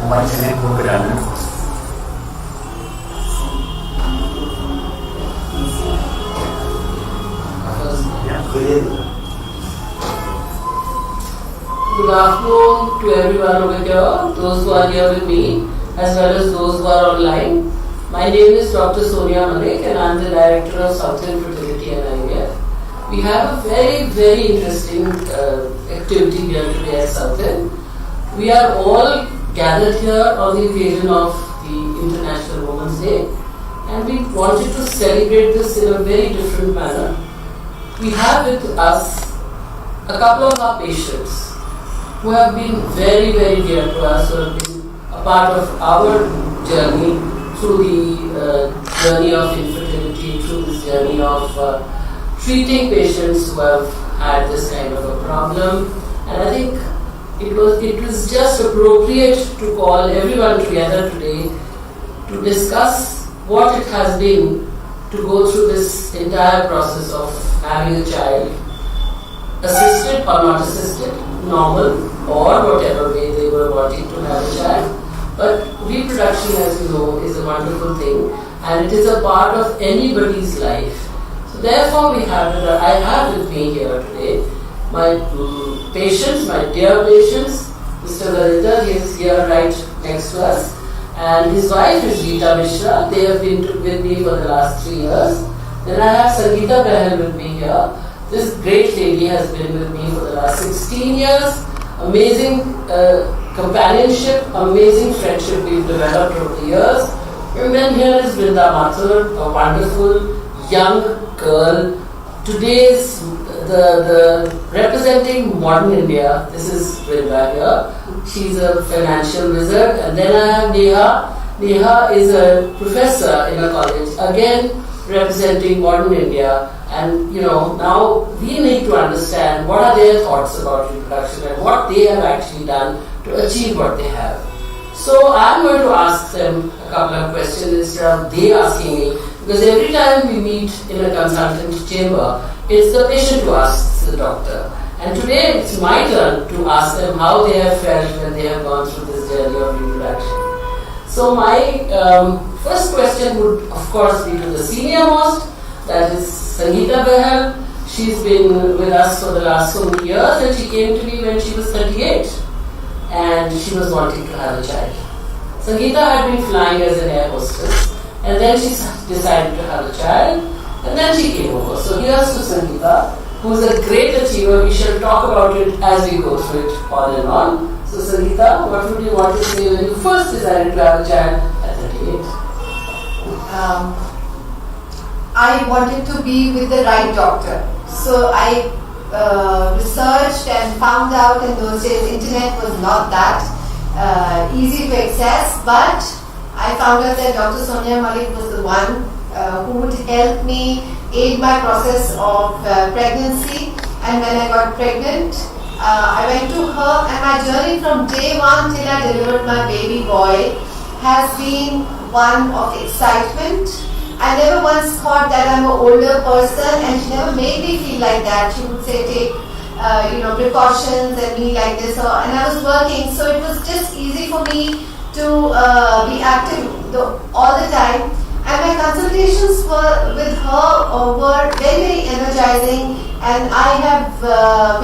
മനുഷ്യനെ കൂടുതലാണ്. Good afternoon to everyone over here, those who are here with me, as well as those who are online. My name is Dr. Sonia Manik and I am the Director of Southend Fertility and IVF. We have a very, very interesting activity here today at Southend. We are all gathered here on the occasion of the International Women's Day, and we wanted to celebrate this in a very different manner. We have with us a couple of our patients who have been very, very dear to us, who have been a part of our journey through the journey of infertility, through this journey of treating patients who have had this kind of a problem. And I think it was just appropriate to call everyone together today to discuss what it has been to go through this entire process of having a child, assisted or not assisted, normal or whatever way they were wanting to have a child. But reproduction, as you know, is a wonderful thing, and it is a part of anybody's life. So therefore I have with me here today my patients, my dear patients, Mr. Varinder, he is here right next to us, and his wife is Rita Mishra. They have been with me for the last 3 years. Then I have Sangeeta Bahal with me here. This great lady has been with me for the last 16 years. Amazing companionship, amazing friendship we've developed over the years. And then here is Vrinda Mathur, a wonderful young girl. Today's the representing modern India. This is Vrinda here. She's a financial wizard. And then I have Neha. Neha is a professor in a college, again representing modern India. And now we need to understand what are their thoughts about reproduction and what they have actually done to achieve what they have. So I'm going to ask them a couple of questions instead of they asking me, because every time we meet in a consultant chamber, it's the patient who asks the doctor. And today it's my turn to ask them how they have felt when they have gone through this journey of reproduction. So my first question would of course be to the senior most, that is Sangeeta Bahal. She's been with us for the last so many years, and she came to me when she was 38 and she was wanting to have a child. Sangeeta had been flying as an air hostess, and then she decided to have a child, and then she came over. So here's to Sangeeta, who is a great achiever. We shall talk about it as we go through it on and on. So Sangeeta, what would you want to say when you first decided to have a child at 38? I wanted to be with the right doctor. So I researched and found out in those days internet was not that easy to access, but I found out that Dr. Sonia Malik was the one who would help me aid my process of pregnancy. And when I got pregnant, I went to her, and my journey from day one till I delivered my baby boy has been one of excitement. I never once thought that I'm an older person, and she never made me feel like that. She would say, take precautions and be like this. And I was working, so it was just easy for me to be active all the time. And my consultations with her were very, very energizing, and I have,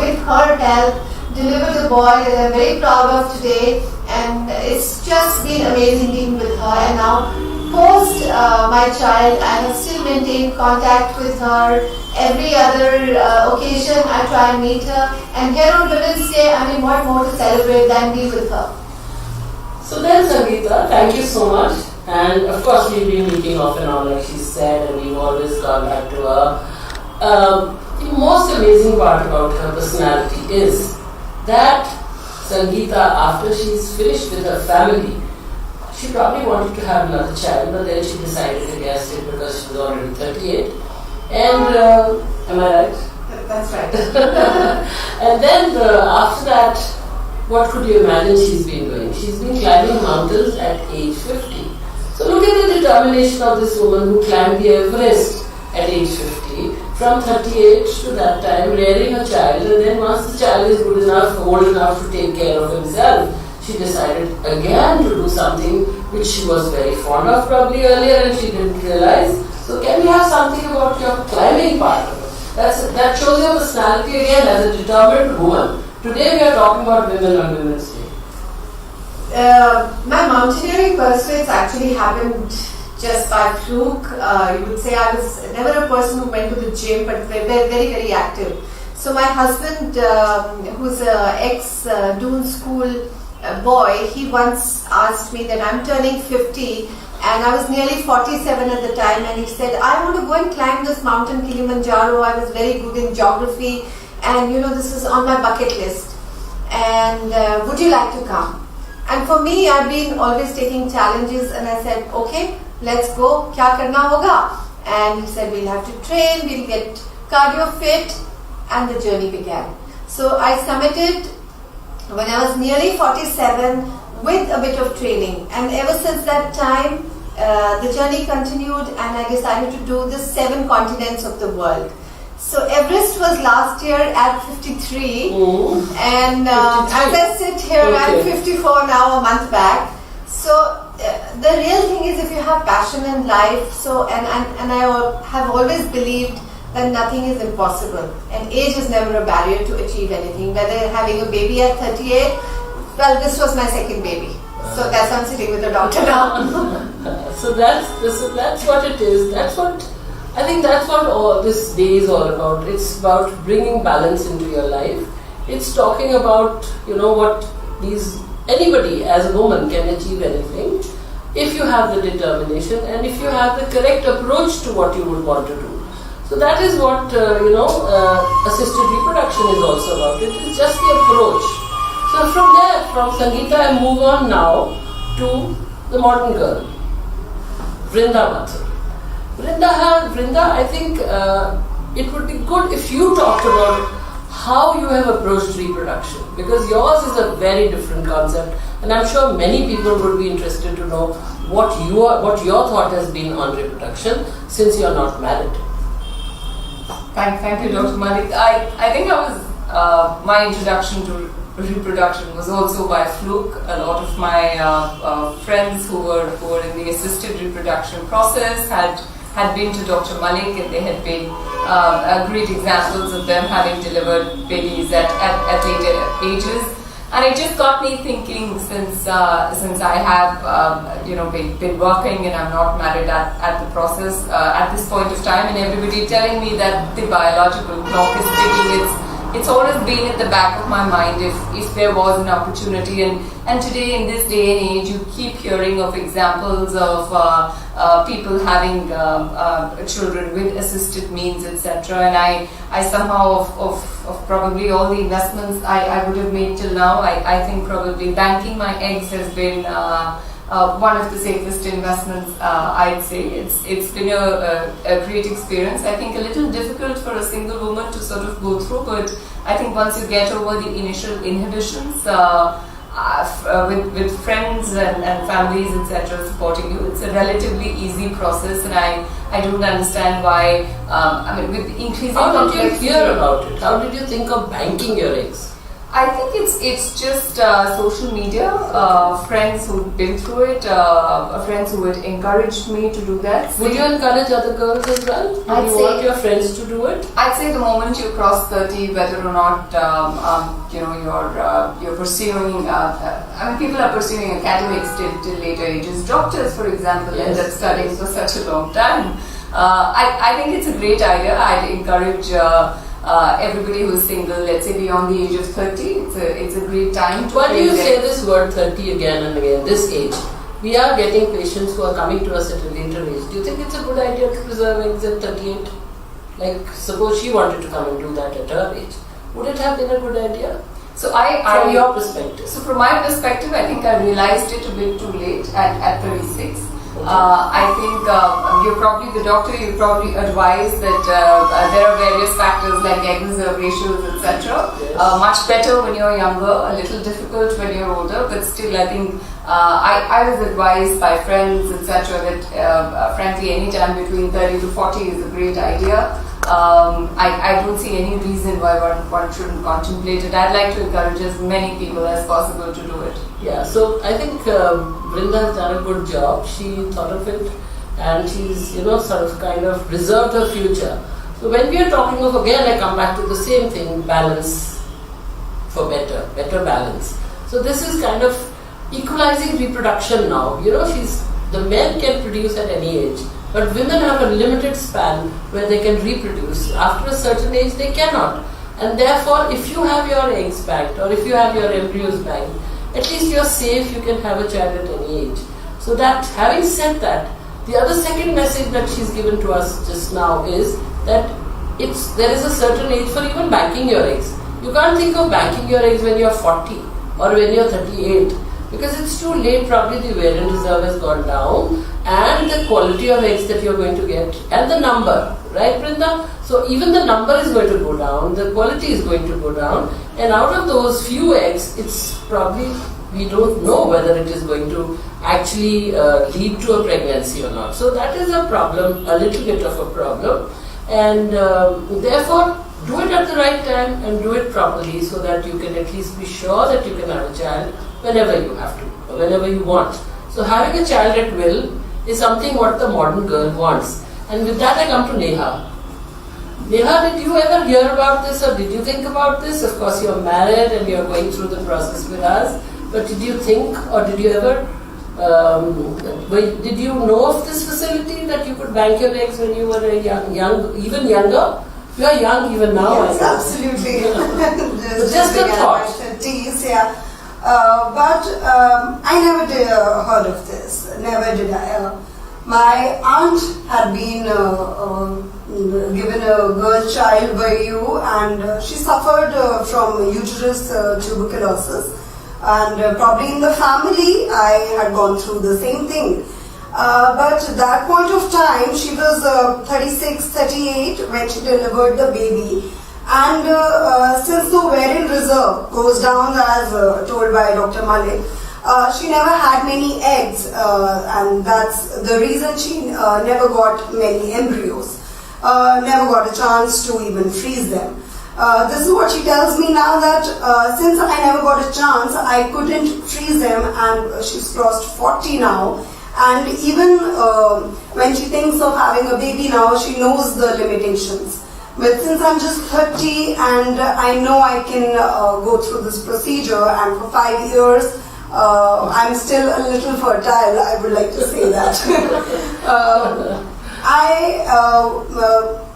with her help, delivered a boy that I'm very proud of today. And it's just been amazing being with her. And now, post my child, I have still maintained contact with her. Every other occasion I try and meet her, and here on Women's Day, I mean, what more to celebrate than be with her. So then Sangeeta, thank you so much. And of course we've been meeting off and on, like she said, and we've always gone back to her. The most amazing part about her personality is that Sangeeta, after she's finished with her family, she probably wanted to have another child, but then she decided against it because she was already 38. And am I right? That's right. And then after that, what could you imagine she's been doing? She's been climbing mountains at age 50. So look at the determination of this woman who climbed the Everest at age 50, from 38 to that time, rearing a child, and then once the child is good enough, old enough to take care of himself, she decided again to do something which she was very fond of probably earlier and she didn't realize. So can we have something about your climbing part of it? That shows your personality again as a determined woman. Today we are talking about women on Women's Day. My mountaineering pursuits actually happened just by fluke. You would say I was never a person who went to the gym, but very, very active. So my husband, who's an ex-Doon school boy, he once asked me that I'm turning 50 and I was nearly 47 at the time, and he said, I want to go and climb this mountain Kilimanjaro. I was very good in geography and this is on my bucket list. And would you like to come? And for me, I've been always taking challenges, and I said, okay, let's go. Kya karna hoga? And he said, we'll have to train, we'll get cardio fit, and the journey began. So I summited when I was nearly 47 with a bit of training, and ever since that time, the journey continued, and I decided to do the 7 continents of the world. So Everest was last year at 53, and as I sit here, I'm 54 now, a month back. So the real thing is, if you have passion in life, and I have always believed that nothing is impossible, and age is never a barrier to achieve anything. Whether having a baby at 38, well, this was my second baby, so that's why I'm sitting with the doctor now. So that's what it is. I think that's what all this day is all about. It's about bringing balance into your life. It's talking about, what anybody as a woman can achieve anything if you have the determination and if you have the correct approach to what you would want to do. So that is what, assisted reproduction is also about. It is just the approach. So from Sangeeta, I move on now to the modern girl, Vrinda Mathur. Vrinda, I think it would be good if you talked about how you have approached reproduction, because yours is a very different concept, and I'm sure many people would be interested to know what your thought has been on reproduction since you're not married. Thank you, Dr. Malik. I think my introduction to reproduction was also by fluke. A lot of my friends who were in the assisted reproduction process had been to Dr. Malik, and they had been great examples of them having delivered babies at later ages. And it just got me thinking, since I have been working and I'm not married at the process at this point of time, and everybody telling me that the biological clock is ticking, it's always been at the back of my mind if there was an opportunity. And today, in this day and age, you keep hearing of examples of people having children with assisted means, etc. And I somehow, of probably all the investments I would have made till now, I think probably banking my eggs has been one of the safest investments, I'd say. It's been a great experience. I think a little difficult for a single woman to sort of go through, but I think once you get over the initial inhibitions, with friends and families, etc., supporting you, it's a relatively easy process, and I don't understand why. With increasing How did you hear about it? How did you think of banking your eggs? I think it's just social media, friends who've been through it, friends who had encouraged me to do that. Would you encourage other girls as well? Would you want your friends to do it? I'd say the moment you cross 30, whether or not you're pursuing. People are pursuing academics till later ages. Doctors, for example, end up studying for such a long time. I think it's a great idea. I'd encourage everybody who is single, let's say beyond the age of 30, it's a great time to. Why do you say this word 30 again and again, this age? We are getting patients who are coming to us at a later age. Do you think it's a good idea to preserve eggs at 38? Like, suppose she wanted to come and do that at her age. Would it have been a good idea? So from your perspective? So from my perspective, I think I realized it a bit too late at 36. I think you're probably the doctor. You probably advise that there are various factors like egg reserve ratios, etc. Yes. Much better when you're younger, a little difficult when you're older. But still, I think I was advised by friends, etc. that frankly, any time between 30 to 40 is a great idea. I don't see any reason why one shouldn't contemplate it. I'd like to encourage as many people as possible to do it. Yeah, so I think Brinda has done a good job. She thought of it and she's, sort of kind of reserved her future. So when we are talking of, again, I come back to the same thing, balance for better balance. So this is kind of equalizing reproduction now. The men can produce at any age, but women have a limited span where they can reproduce. After a certain age, they cannot. And therefore, if you have your eggs banked or if you have your embryos banked, at least you're safe, you can have a child at any age. So that, having said that, the other second message that she's given to us just now is that there is a certain age for even banking your eggs. You can't think of banking your eggs when you're 40 or when you're 38. Because it's too late, probably the ovarian reserve has gone down and the quality of eggs that you're going to get and the number, right Brinda? So even the number is going to go down, the quality is going to go down, and out of those few eggs, it's probably, we don't know whether it is going to actually lead to a pregnancy or not. So that is a problem, a little bit of a problem, and therefore do it at the right time and do it properly so that you can at least be sure that you can have a child whenever you have to, or whenever you want. So having a child at will is something what the modern girl wants. And with that I come to Neha. Neha, did you ever hear about this or did you think about this? Of course you're married and you're going through the process with us, but did you think or did you ever, did you know of this facility that you could bank your eggs when you were young, even younger? You are young even now. Yes, absolutely. just a thought. 30s, yeah. But I never did heard of this. Never did I. My aunt had been given a girl child by you, and she suffered from uterus tuberculosis. And probably in the family, I had gone through the same thing. But at that point of time, she was 36, 38 when she delivered the baby. And since the ovarian reserve goes down as told by Dr. Malik, she never had many eggs, and that's the reason she never got many embryos, never got a chance to even freeze them. This is what she tells me now, that since I never got a chance, I couldn't freeze them, and she's crossed 40 now. And even when she thinks of having a baby now, she knows the limitations. But since I'm just 30 and I know I can go through this procedure, and for 5 years I'm still a little fertile, I would like to say that.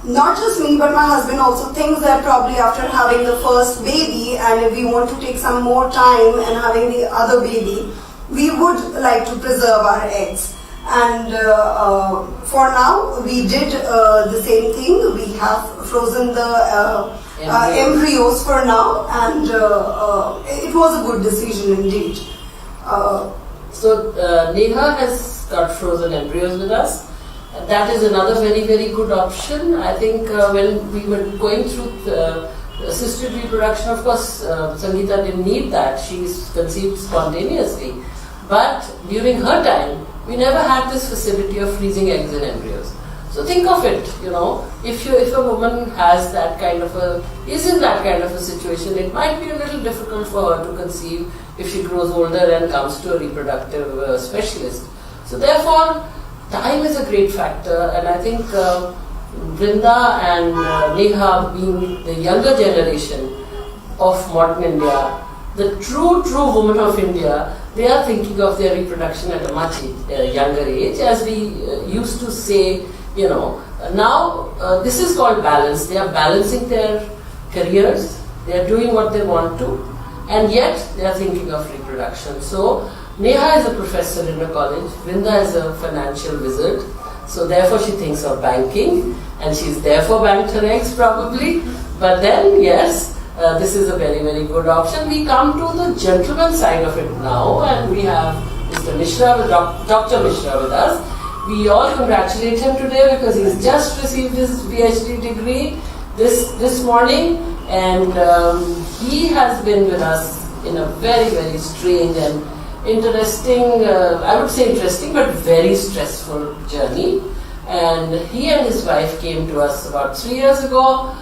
Not just me, but my husband also thinks that probably after having the first baby, and if we want to take some more time and having the other baby, we would like to preserve our eggs. And for now, we did the same thing. We have frozen the embryos for now, and it was a good decision indeed. So Neha has got frozen embryos with us. That is another very, very good option. I think when we were going through assisted reproduction, of course, Sangeeta didn't need that. She's conceived spontaneously. But during her time, we never had this facility of freezing eggs and embryos. So think of it, if a woman has that kind of is in that kind of a situation, it might be a little difficult for her to conceive if she grows older and comes to a reproductive specialist. So therefore, time is a great factor, and I think Brinda and Neha, being the younger generation of modern India, the true women of India, they are thinking of their reproduction at a much younger age. As we used to say, now this is called balance. They are balancing their careers, they are doing what they want to, and yet they are thinking of reproduction. So Neha is a professor in a college, Brinda is a financial wizard, so therefore she thinks of banking, and she's therefore banked her eggs probably. But then, yes, this is a very, very good option. We come to the gentleman side of it now, and we have Mr. Mishra, Dr. Mishra with us. We all congratulate him today because he's just received his PhD degree this morning, and he has been with us in a very, very strange and interesting, I would say interesting, but very stressful journey. and he and his wife came to us about 3 years ago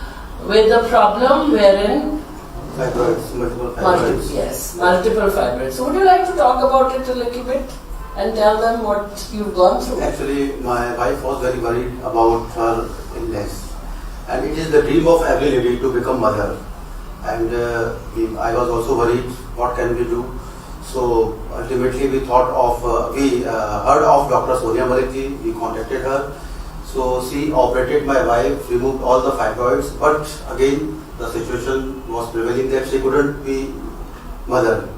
with a problem wherein Fibroids, multiple fibroids. multiple fibroids. So would you like to talk about it a little bit and tell them what you've gone through? Actually, my wife was very worried about her illness, and it is the dream of every lady to become mother. And I was also worried, what can we do? So ultimately we thought of, we heard of Dr. Sonia Malik ji, we contacted her. So she operated my wife, removed all the fibroids, but again the situation was prevailing that she couldn't be mother.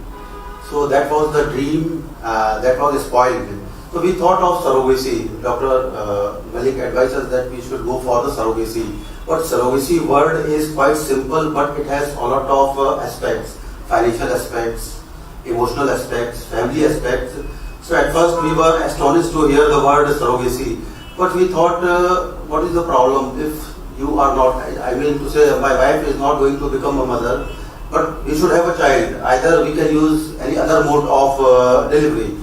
So that was the dream that was spoiled. So we thought of surrogacy. Dr. Malik advised us that we should go for the surrogacy. But surrogacy word is quite simple, but it has a lot of aspects, financial aspects, emotional aspects, family aspects. So at first we were astonished to hear the word surrogacy. But we thought, what is the problem if you are not, I mean to say my wife is not going to become a mother, but we should have a child. Either we can use any other mode of delivery.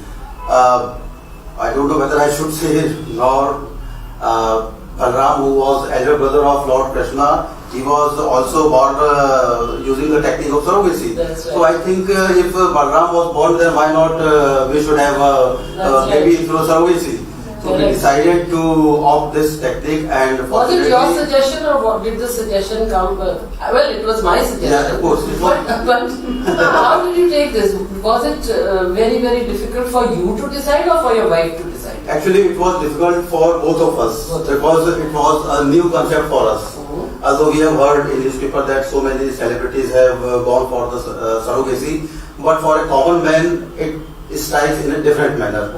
I don't know whether I should say nor Balram, who was elder brother of Lord Krishna, he was also born using the technique of surrogacy. That's right. So I think if Balram was born, then why not we should have a baby through surrogacy. So we decided to opt this technique, and was it your suggestion or what did the suggestion come? Well, it was my suggestion. Yeah, of course. But how did you take this? Was it very, very difficult for you to decide or for your wife to decide? Actually, it was difficult for both of us because it was a new concept for us. Although we have heard in newspaper that so many celebrities have gone for the surrogacy, but for a common man, it strikes in a different manner.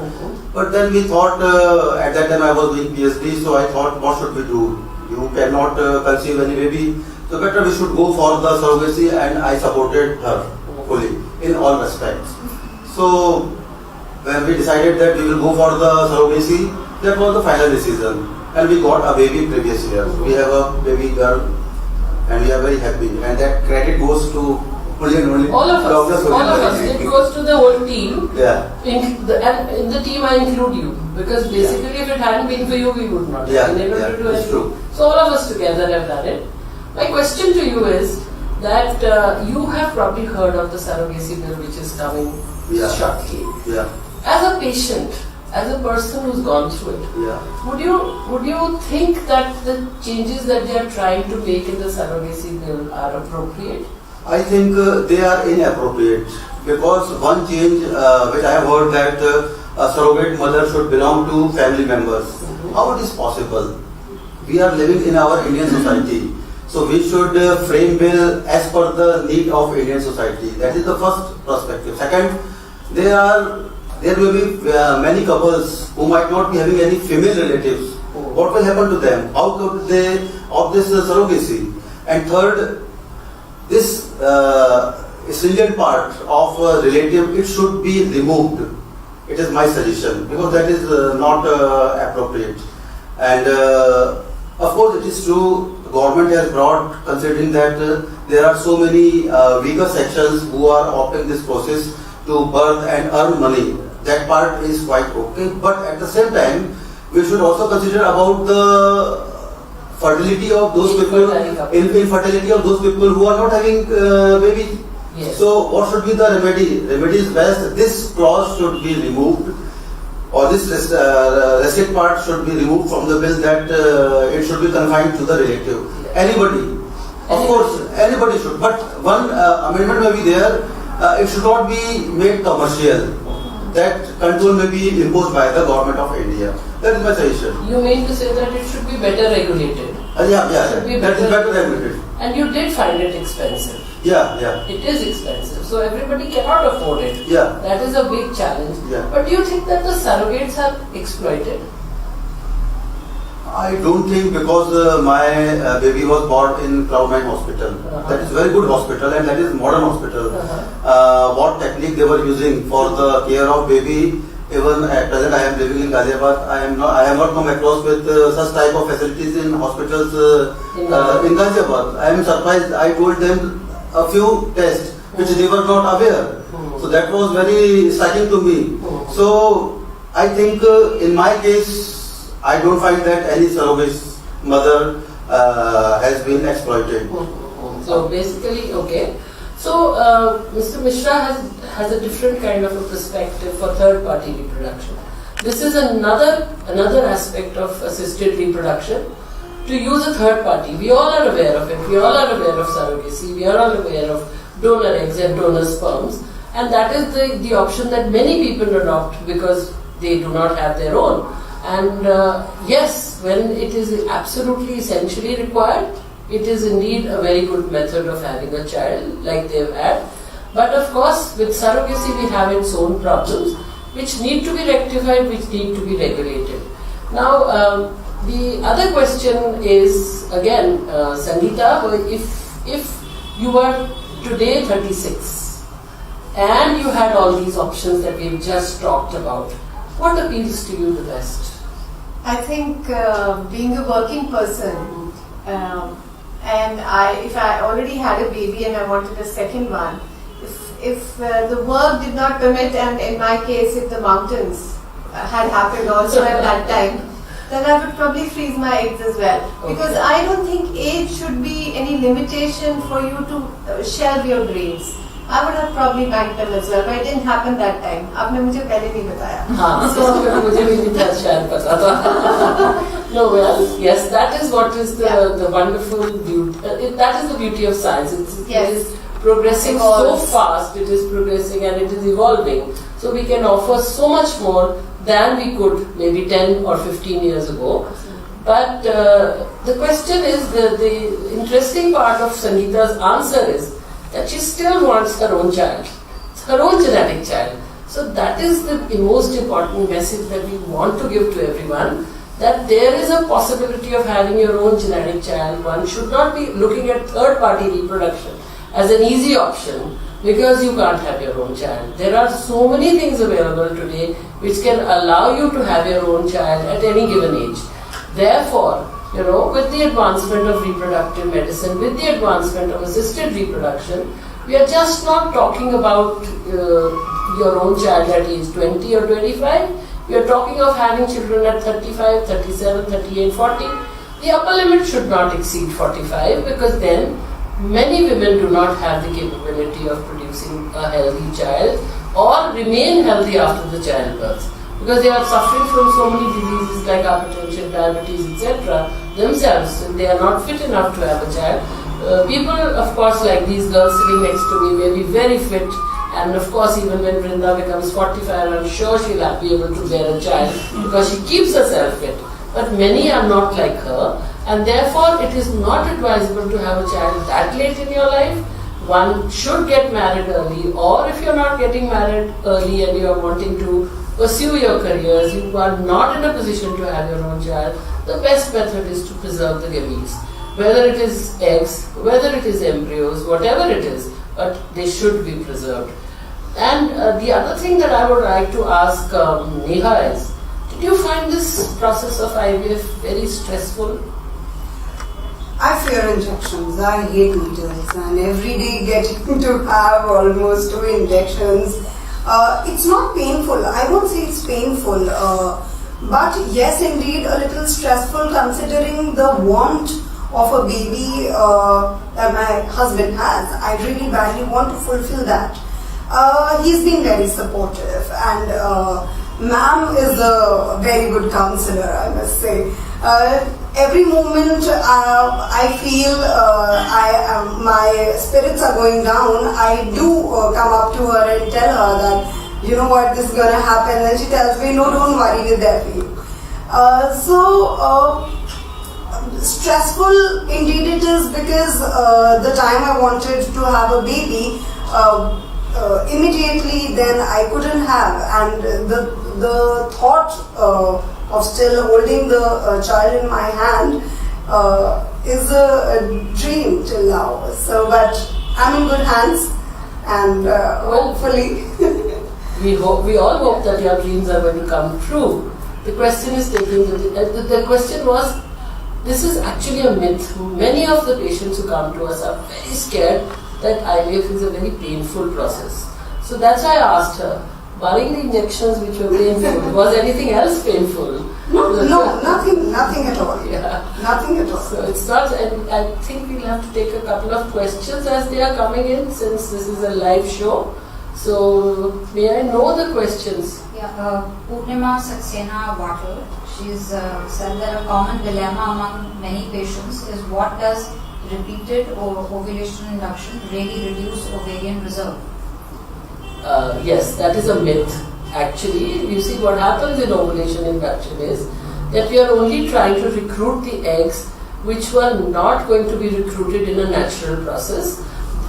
But then we thought, at that time I was doing PhD, so I thought, what should we do? You cannot conceive any baby, so better we should go for the surrogacy, and I supported her fully in all respects. So when we decided that we will go for the surrogacy, that was the final decision, and we got a baby previous year. We have a baby girl, and we are very happy, and that credit goes to only all of us. It goes to the whole team. Yeah. And in the team I include you, because basically if it hadn't been for you, we would not have been able to do that's anything. true. So all of us together have done it. My question to you is that you have probably heard of the surrogacy bill which is coming shortly. Yeah. As a patient, as a person who's gone through it, would you think that the changes that they are trying to make in the surrogacy bill are appropriate? I think they are inappropriate, because one change which I have heard that a surrogate mother should belong to family members. How it is possible? We are living in our Indian society, so we should frame bill as per the need of Indian society. That is the first perspective. Second, there will be many couples who might not be having any female relatives. What will happen to them? How could they opt this surrogacy? And third, this stringent part of relative, it should be removed. It is my suggestion, because that is not appropriate. And of course it is true, the government has brought, considering that there are so many weaker sections who are opting this process to birth and earn money. That part is quite okay, but at the same time we should also consider about the fertility of those people, infertility of those people who are not having baby. Yes. So what should be the remedy? Remedy is best. This clause should be removed, or this receipt part should be removed from the bill, that it should be confined to the relative. Anybody. Of course, anybody should. But one amendment may be there. It should not be made commercial. That control may be imposed by the government of India. That is my suggestion. You mean to say that it should be better regulated? That is better regulated. And you did find it expensive. Yeah. It is expensive, so everybody cannot afford it. Yeah. That is a big challenge. Yeah. But do you think that the surrogates are exploited? I don't think, because my baby was born in Cloud9 Hospital. That is a very good hospital, and that is modern hospital. What technique they were using for the care of baby, even at present I am living in Ghaziabad, I have not come across with such type of facilities in hospitals in Ghaziabad. I am surprised. I told them a few tests which they were not aware. So that was very striking to me. So I think in my case, I don't find that any surrogate mother has been exploited. So basically, okay. So Mr. Mishra has a different kind of a perspective for third-party reproduction. This is another aspect of assisted reproduction. To use a third party, we all are aware of it. We all are aware of surrogacy. We are all aware of donor eggs and donor sperms, and that is the option that many people adopt because they do not have their own. And yes, when it is absolutely essentially required, it is indeed a very good method of having a child like they've had. But of course, with surrogacy, we have its own problems which need to be rectified, which need to be regulated. Now, the other question is again, Sangeeta, if you were today 36 and you had all these options that we've just talked about, what appeals to you the best? I think being a working person, and if I already had a baby and I wanted a second one, if the work did not permit, and in my case if the mountains had happened also at that time, then I would probably freeze my eggs as well. Okay. Because I don't think age should be any limitation for you to shelve your dreams. I would have probably banked them as well, but it didn't happen that time. आपने मुझे पहले नहीं बताया. मुझे भी नहीं था शायद पता था. No, well, yes, that is what is the wonderful beauty. That is the beauty of science. It is progressing so fast. It is progressing and it is evolving. So we can offer so much more than we could maybe 10 or 15 years ago. But the question is, the interesting part of Sangeeta's answer is that she still wants her own child, her own genetic child. So that is the most important message that we want to give to everyone, that there is a possibility of having your own genetic child. One should not be looking at third-party reproduction as an easy option because you can't have your own child. There are so many things available today which can allow you to have your own child at any given age. Therefore, with the advancement of reproductive medicine, with the advancement of assisted reproduction, we are just not talking about your own child at age 20 or 25. We are talking of having children at 35, 37, 38, 40. The upper limit should not exceed 45 because then many women do not have the capability of producing a healthy child or remain healthy after the childbirth, because they are suffering from so many diseases like hypertension, diabetes, etc. themselves, and they are not fit enough to have a child. People, of course, like these girls sitting next to me, may be very fit, and of course, even when Vrinda becomes 45, I'm sure she'll be able to bear a child because she keeps herself fit. But many are not like her, and therefore, it is not advisable to have a child that late in your life. One should get married early, or if you're not getting married early and you are wanting to pursue your careers, you are not in a position to have your own child, the best method is to preserve the gametes. Whether it is eggs, whether it is embryos, whatever it is, but they should be preserved. And the other thing that I would like to ask Neha is, did you find this process of IVF very stressful? I fear injections. I hate needles, and every day getting to have almost 2 injections. It's not painful. I won't say it's painful, but yes, indeed, a little stressful considering the want of a baby that my husband has. I really badly want to fulfill that. He's been very supportive, and ma'am is a very good counselor, I must say. Every moment I feel my spirits are going down, I do come up to her and tell her that, you know what, this is going to happen, and she tells me, no, don't worry, we're there for you. Stressful indeed it is, because the time I wanted to have a baby, immediately then I couldn't have, and the thought of still holding the child in my hand is a dream till now. So, but I'm in good hands, and hopefully we all hope that your dreams are going to come true. The question is the question was, this is actually a myth. Many of the patients who come to us are very scared that IVF is a very painful process. So that's why I asked her, Barring the injections which were painful, was anything else painful? No, nothing at all. Yeah. Nothing at all. So it's not, and I think we'll have to take a couple of questions as they are coming in, since this is a live show. So may I know the questions? Yeah, Purnima Saxena Wattle, she's said that a common dilemma among many patients is, what does repeated ovulation induction really reduce ovarian reserve? Yes, that is a myth. Actually, you see, what happens in ovulation induction is that we are only trying to recruit the eggs which were not going to be recruited in a natural process.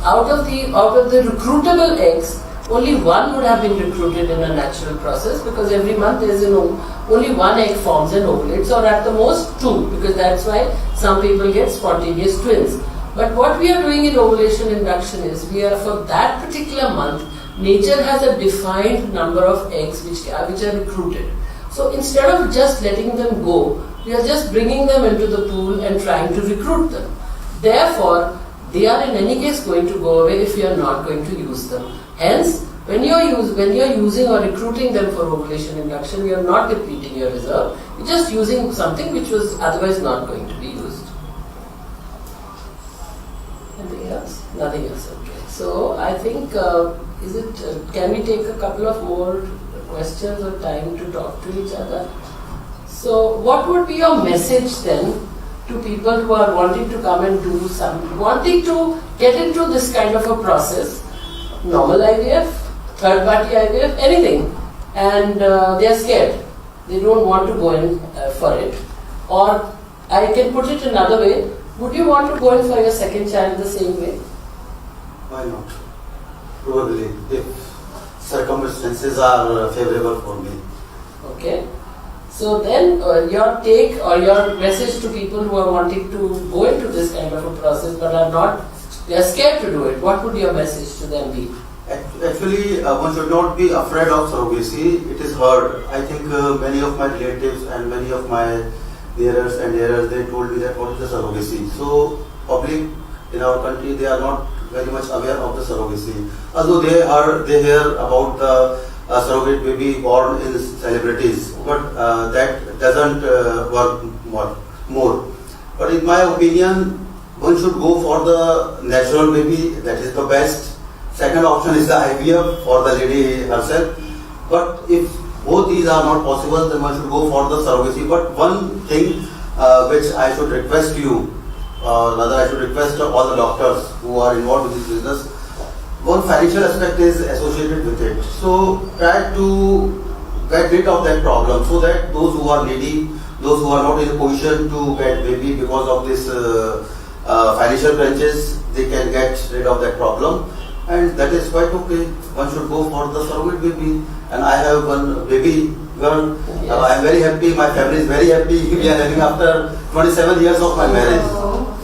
Out of the recruitable eggs, only one would have been recruited in a natural process, because every month there is only one egg forms and ovulates, or at the most two, because that's why some people get spontaneous twins. But what we are doing in ovulation induction is, we are, for that particular month, nature has a defined number of eggs which are recruited. So instead of just letting them go, we are just bringing them into the pool and trying to recruit them. Therefore, they are in any case going to go away if you are not going to use them. Hence, when you are using or recruiting them for ovulation induction, you are not depleting your reserve. You are just using something which was otherwise not going to be used. Anything else? Nothing else. Okay. So I think, can we take a couple of more questions or time to talk to each other? So what would be your message then to people who are wanting to come and do wanting to get into this kind of a process, normal IVF, third party IVF, anything, and they are scared, they don't want to go in for it? Or I can put it another way, would you want to go in for your second child the same way? Why not? Probably, if circumstances are favorable for me. Okay. So then your take or your message to people who are wanting to go into this kind of a process but they are scared to do it, what would your message to them be? Actually, one should not be afraid of surrogacy. It is hard. I think many of my relatives and many of my nearers and dearers, they told me that what is the surrogacy. So public in our country, they are not very much aware of the surrogacy. Although they hear about the surrogate baby born in celebrities, but that doesn't work more. But in my opinion, one should go for the natural baby. That is the best. Second option is the IVF for the lady herself. But if both these are not possible, then one should go for the surrogacy. But one thing which I should request you, rather I should request all the doctors who are involved with this business, one financial aspect is associated with it. So try to get rid of that problem, so that those who are needy, those who are not in a position to get baby because of this financial crunches, they can get rid of that problem. And that is quite okay. One should go for the surrogate baby. And I have one baby girl. Yes. I am very happy. My family is very happy. We are having after 27 years of my marriage.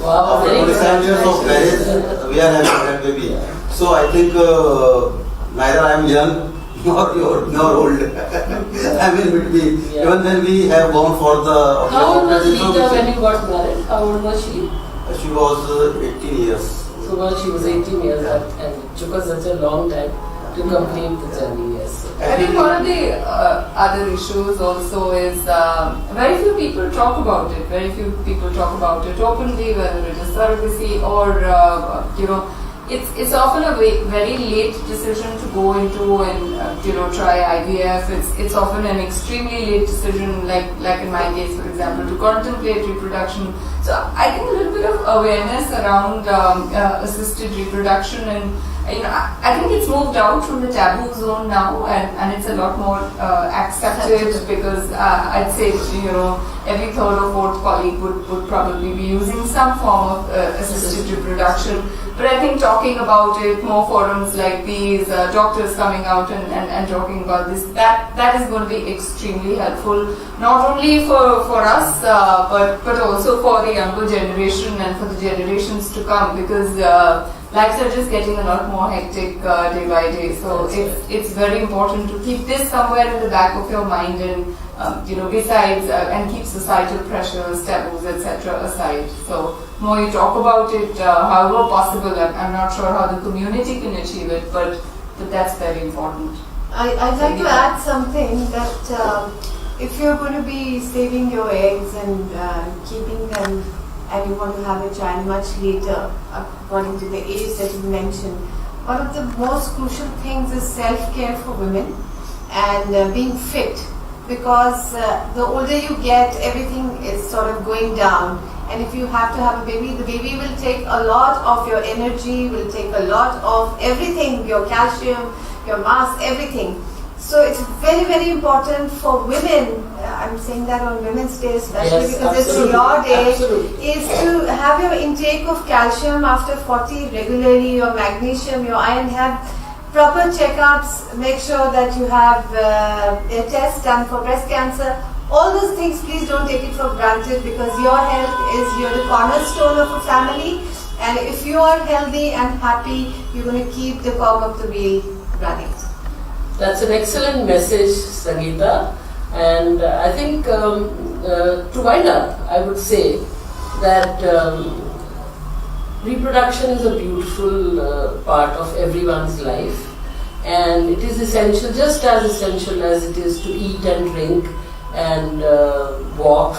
Wow, After 27 years of marriage, we are having that baby. So I think neither I am young nor old. I mean, between. Yeah. Even when we have gone for the. How old was Lita when you got married? How old was she? She was 18 years. So she was 18 years old, and it took us such a long time to complete the journey. Yes. I think one of the other issues also is very few people talk about it. Very few people talk about it openly, whether it is surrogacy or it's often a very late decision to go into and try IVF. It's often an extremely late decision, like in my case, for example, to contemplate reproduction. So I think a little bit of awareness around assisted reproduction, and I think it's moved out from the taboo zone now, and it's a lot more accepted, because I'd say every third or fourth colleague would probably be using some form of assisted reproduction. But I think talking about it, more forums like these, doctors coming out and talking about this, that is going to be extremely helpful, not only for us, but also for the younger generation and for the generations to come, because lives are just getting a lot more hectic day by day. So it's very important to keep this somewhere in the back of your mind, and besides and keep societal pressures, taboos, etc. aside. So more you talk about it, however possible. I'm not sure how the community can achieve it, but that's very important. I'd like to add something that if you're going to be saving your eggs and keeping them, and you want to have a child much later, according to the age that you mentioned, one of the most crucial things is self-care for women and being fit, because the older you get, everything is sort of going down. And if you have to have a baby, the baby will take a lot of your energy, will take a lot of everything, your calcium, your mass, everything. So it's very, very important for women, I'm saying that on Women's Day especially, Yes, because absolutely, it's your day, absolutely. is to have your intake of calcium after 40 regularly, your magnesium, your iron, have proper checkups, make sure that you have a test done for breast cancer. All those things, please don't take it for granted, because your health is, you're the cornerstone of a family, and if you are healthy and happy, you're going to keep the cog of the wheel running. That's an excellent message, Sangeeta. And I think to wind up, I would say that reproduction is a beautiful part of everyone's life, and it is essential, just as essential as it is to eat and drink and walk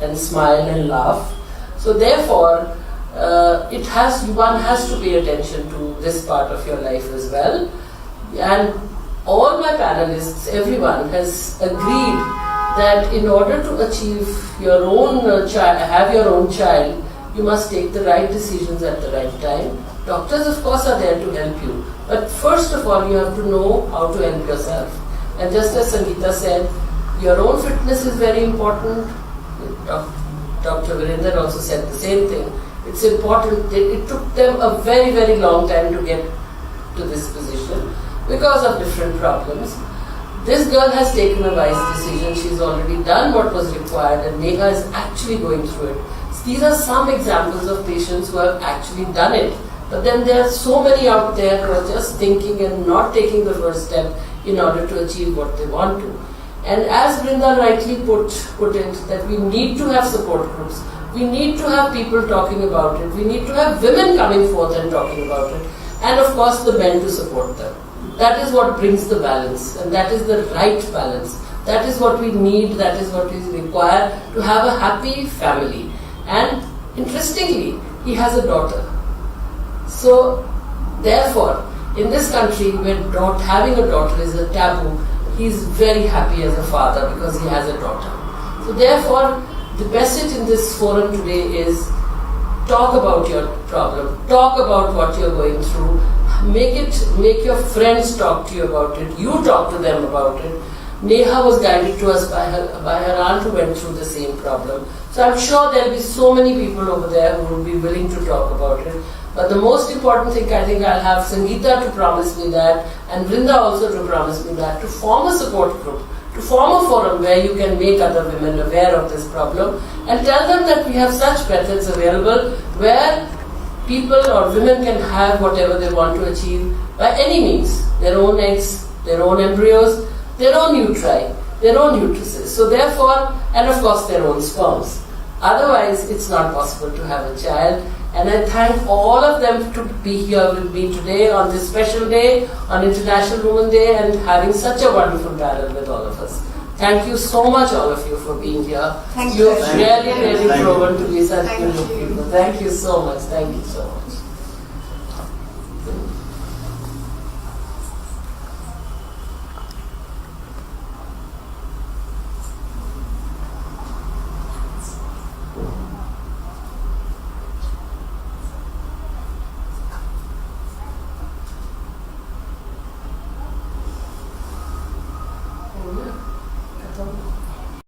and smile and laugh. So therefore, one has to pay attention to this part of your life as well. And all my panelists, everyone has agreed that in order to achieve your own have your own child, you must take the right decisions at the right time. Doctors, of course, are there to help you, but first of all, you have to know how to help yourself. And just as Sangeeta said, your own fitness is very important. Dr. Virender also said the same thing. It's important. It took them a very, very long time to get to this position because of different problems. This girl has taken a wise decision. She's already done what was required, and Neha is actually going through it. These are some examples of patients who have actually done it. But then there are so many out there who are just thinking and not taking the first step in order to achieve what they want to. And as Brinda rightly put it, that we need to have support groups. We need to have people talking about it. We need to have women coming forth and talking about it. And of course the men to support them. That is what brings the balance, and that is the right balance. That is what we need, that is what is required to have a happy family. And interestingly, he has a daughter. So therefore, in this country where having a daughter is a taboo, he is very happy as a father because he has a daughter. So therefore, the message in this forum today is talk about your problem, talk about what you're going through, make your friends talk to you about it, you talk to them about it. Neha was guided to us by her aunt who went through the same problem. So I'm sure there'll be so many people over there who will be willing to talk about it. But the most important thing, I think I'll have Sangeeta to promise me that, and Brinda also to promise me that, to form a support group, to form a forum where you can make other women aware of this problem and tell them that we have such methods available where people or women can have whatever they want to achieve by any means, their own eggs, their own embryos, their own uteri, their own uteruses. So therefore, and of course their own sperms. Otherwise, it's not possible to have a child. And I thank all of them to be here with me today on this special day, on International Women's Day, and having such a wonderful panel with all of us. Thank you so much, all of you, for being here. Thank you. You've really proven to be such Thank good you. people. Thank you so much. Thank you so much.